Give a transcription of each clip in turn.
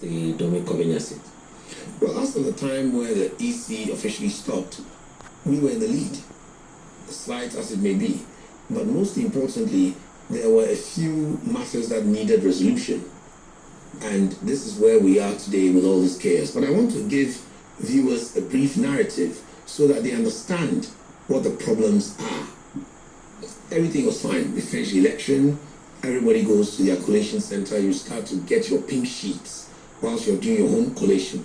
the Dome Kwabenya seat? Well, as of the time where the EC officially stopped, we were in the lead, slight as it may be. But most importantly, there were a few matters that needed resolution. And this is where we are today with all this chaos. But I want to give viewers a brief narrative so that they understand what the problems are. Everything was fine. We finished the election. Everybody goes to their collation center. You start to get your pink sheets whilst you're doing your own collation.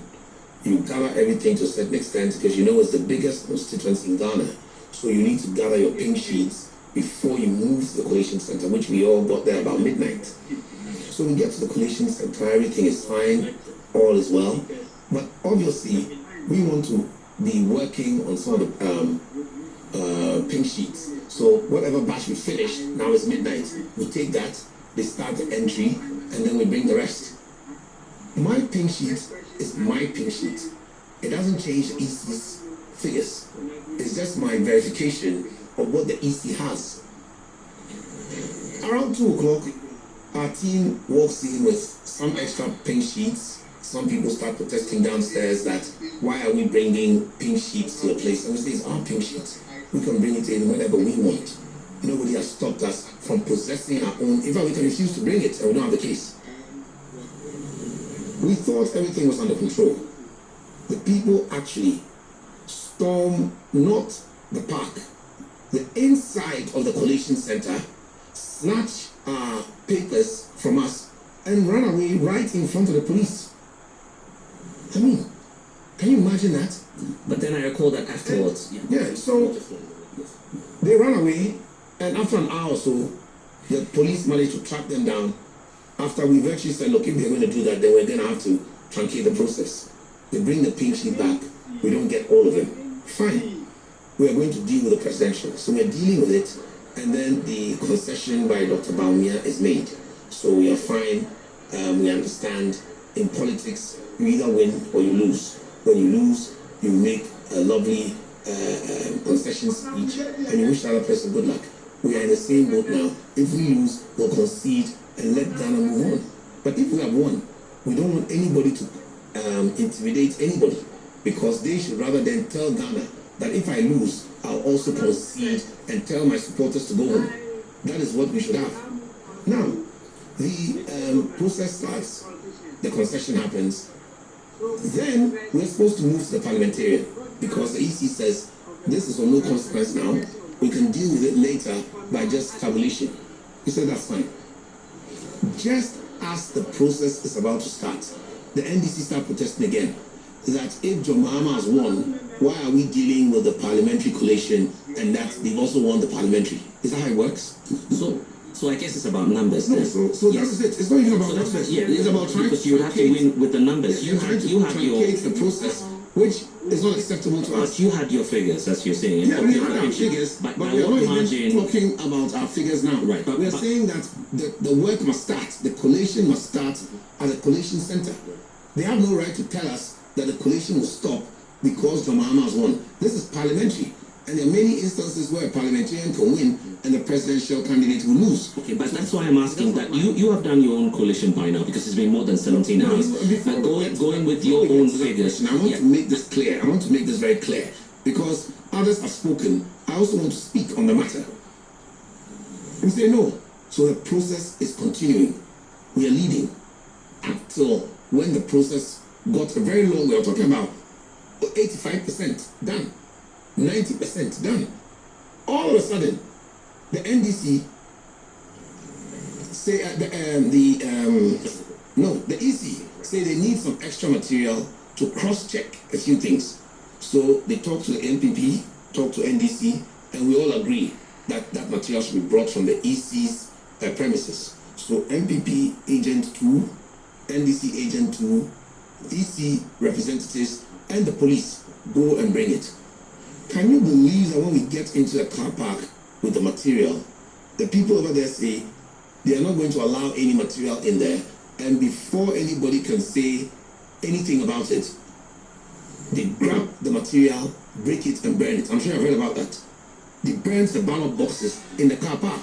You gather everything to a certain extent because you know it's the biggest constituency in Ghana. So you need to gather your pink sheets before you move to the collation center, which we all got there about midnight. So we get to the collation center, everything is fine, all is well. But obviously, we want to be working on some of the pink sheets. So whatever batch we finish, now it's midnight. We take that, they start the entry, and then we bring the rest. My pink sheet is my pink sheet. It doesn't change the EC's figures. It's just my verification of what the EC has. Around 2 o'clock, our team walks in with some extra pink sheets. Some people start protesting downstairs that why are we bringing pink sheets to the place? And we say it's our pink sheets. We can bring it in whenever we want. Nobody has stopped us from possessing our own. In fact, we can refuse to bring it and we don't have the case. We thought everything was under control. The people actually storm not the park, the inside of the collation center, snatch our papers from us and run away right in front of the police. I mean, can you imagine that? But then I recall that afterwards. Yeah, so they ran away, and after an hour or so, the police managed to track them down. After we virtually said, look, if they're going to do that, then we're going to have to truncate the process. They bring the pink sheet back. We don't get all of them. Fine. We are going to deal with the presidential. So we're dealing with it, and then the concession by Dr. Bawumia is made. So we are fine. We understand in politics, you either win or you lose. When you lose, you make a lovely concession speech, and you wish the other person good luck. We are in the same boat now. If we lose, we'll concede and let Ghana move on. But if we have won, we don't want anybody to intimidate anybody, because they should rather than tell Ghana that if I lose, I'll also concede and tell my supporters to go home. That is what we should have. Now, the process starts, the concession happens, then we're supposed to move to the parliamentarian, because the EC says this is of no consequence now, we can deal with it later by just tabulation. He said that's fine. Just as the process is about to start, the NDC start protesting again, that if John Mahama has won, why are we dealing with the parliamentary collation and that they've also won the parliamentary? Is that how it works? So I guess it's about numbers. No, so yes. That is it. It's not even about numbers. Yeah, it's about trying because you have to win with the numbers. Yeah, you had your the process, which is not acceptable to us. But you had your figures, as you're saying. Yeah, we had our figures, but we are not even talking about our figures now. Right. But we are saying that the work must start, the collation must start at the collation center. They have no right to tell us that the collation will stop because John Mahama has won. This is parliamentary. And there are many instances where a parliamentarian can win and the presidential candidate will lose. Okay, but that's why I'm asking that you have done your own coalition by now, because it's been more than 17 hours. Going with your own figures. And I want to make this clear. I want to make this very clear, because others have spoken. I also want to speak on the matter. We say no. So the process is continuing. We are leading until when the process got a very long way. We're talking about 85% done. 90% done. All of a sudden, the NDC say the EC say they need some extra material to cross-check a few things. So they talk to the NPP, talk to NDC, and we all agree that that material should be brought from the EC's premises. So NPP agent 2, NDC agent 2, EC representatives, and the police go and bring it. Can you believe that when we get into a car park with the material, the people over there say they are not going to allow any material in there, and before anybody can say anything about it, they grab the material, break it, and burn it. I'm sure you've heard about that. They burnt the ballot boxes in the car park.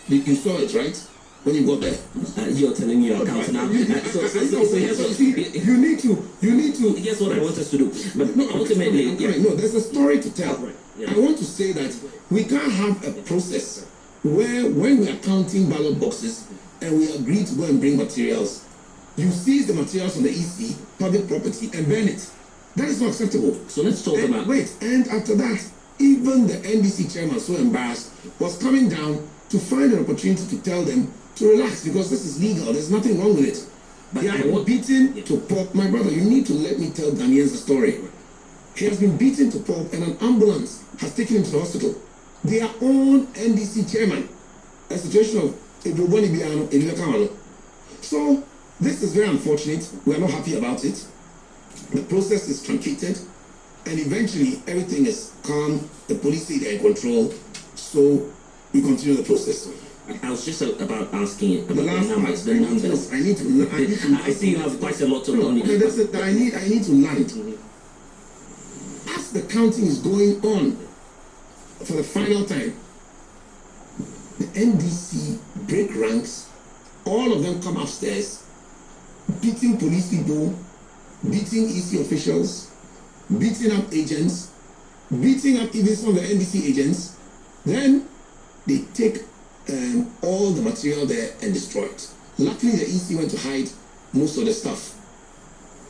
You saw it, right? when you got there? You're telling me your account now. So here's what You need to. here's what I want us to do. But No, ultimately, no, there's a story to tell. Right, yeah. I want to say that we can't have a process where when we are counting ballot boxes and we agree to go and bring materials, you seize the materials from the EC, public property, and burn it. That is not acceptable. So let's talk And about. wait, and after that, even the NDC chairman, so embarrassed, was coming down to find an opportunity to tell them to relax because this is legal. There's nothing wrong with it. But He I has been want- beaten Yeah. to pulp. My brother, you need to let me tell Ghanaians the story. He has been beaten to pulp, and an ambulance has taken him to the hospital. Their own NDC chairman, a situation of Eboboni Biano, Kamano. So this is very unfortunate. We are not happy about it. The process is truncated, and eventually everything is calm. The police say they're in control, so we continue the process. I was just about asking you about The the last numbers. part, The numbers. I need to. I see you have quite a lot of No, money. that's it. I need to land. As the counting is going on for the final time, the NDC break ranks. All of them come upstairs, beating police people, beating EC officials, beating up agents, beating up even some of the NDC agents. Then they take all the material there and destroy it. Luckily, the EC went to hide most of the stuff,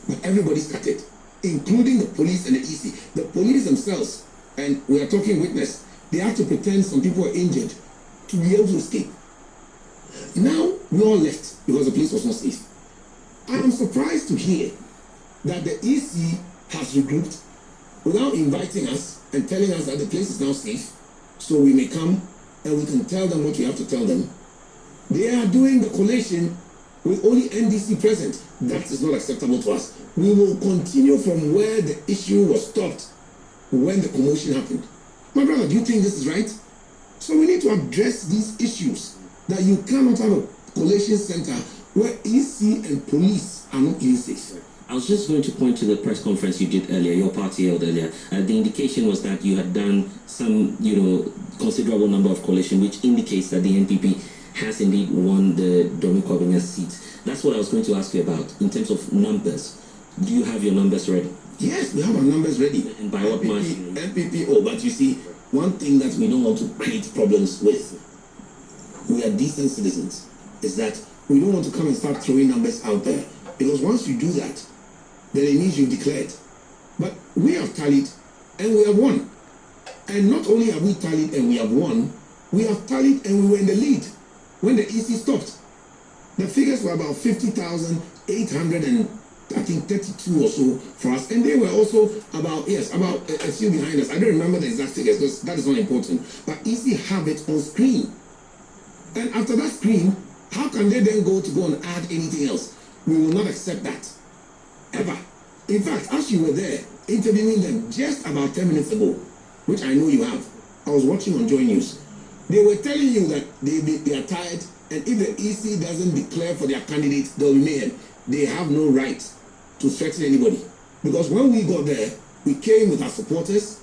but everybody's cut it, including the police and the EC. The police themselves, and we are talking witness, they have to pretend some people were injured to be able to escape. Now we all left because the place was not safe. I am surprised to hear that the EC has regrouped without inviting us and telling us that the place is now safe, so we may come and we can tell them what we have to tell them. They are doing the collation with only NDC present. That is not acceptable to us. We will continue from where the issue was stopped when the commotion happened. My brother, do you think this is right? So we need to address these issues, that you cannot have a collation center where EC and police are not even safe. I was just going to point to the press conference you did earlier, your party held earlier. The indication was that you had done some, considerable number of coalition, which indicates that the NPP has indeed won the Dome Kwabenya seat. That's what I was going to ask you about in terms of numbers. Do you have your numbers ready? Yes, we have our numbers ready. And by what margin? NPP, but you see, one thing that we don't want to create problems with, we are decent citizens, is that we don't want to come and start throwing numbers out there. Because once you do that, then it means you've declared. But we have tallied and we have won. And not only have we tallied and we have won, we have tallied and we were in the lead when the EC stopped. The figures were about 50,832 or so for us. And they were also about a few behind us. I don't remember the exact figures because that is not important. But EC have it on screen. And after that screen, how can they then go and add anything else? We will not accept that. Ever. In fact, as you were there interviewing them just about 10 minutes ago, which I know you have, I was watching on Joy News. They were telling you that they are tired, and if the EC doesn't declare for their candidate, they'll be mayhem. They have no right to threaten anybody. Because when we got there, we came with our supporters,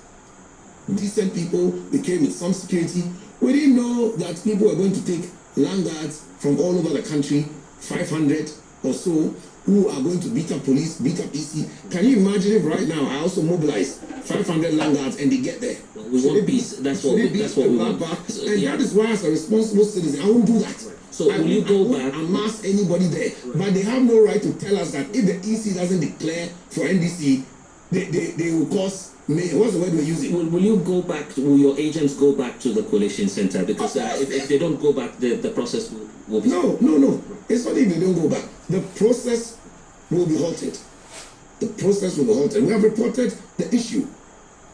decent people, we came with some security. We didn't know that people were going to take land guards from all over the country, 500 or so, who are going to beat up police, beat up EC. Can you imagine if right now I also mobilize 500 land guards and they get there? Well, we want peace. That's what we want. And that is why, as a responsible citizen, I won't do that. So will you go back? And mass anybody there. But they have no right to tell us that if the EC doesn't declare for NDC, they will cause. What's the word we're using? Will you go back? Will your agents go back to the coalition center? Because if they don't go back, the process will be. No. It's not if they don't go back. The process will be halted. The process will be halted. We have reported the issue,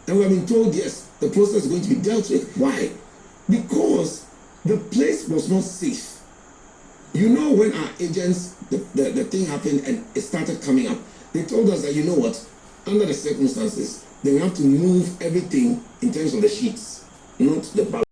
and we have been told yes, the process is going to be dealt with. Why? Because the place was not safe. You know, when our agents, the thing happened and it started coming up, they told us that, you know what, under the circumstances, they will have to move everything in terms of the sheets, not the ballot.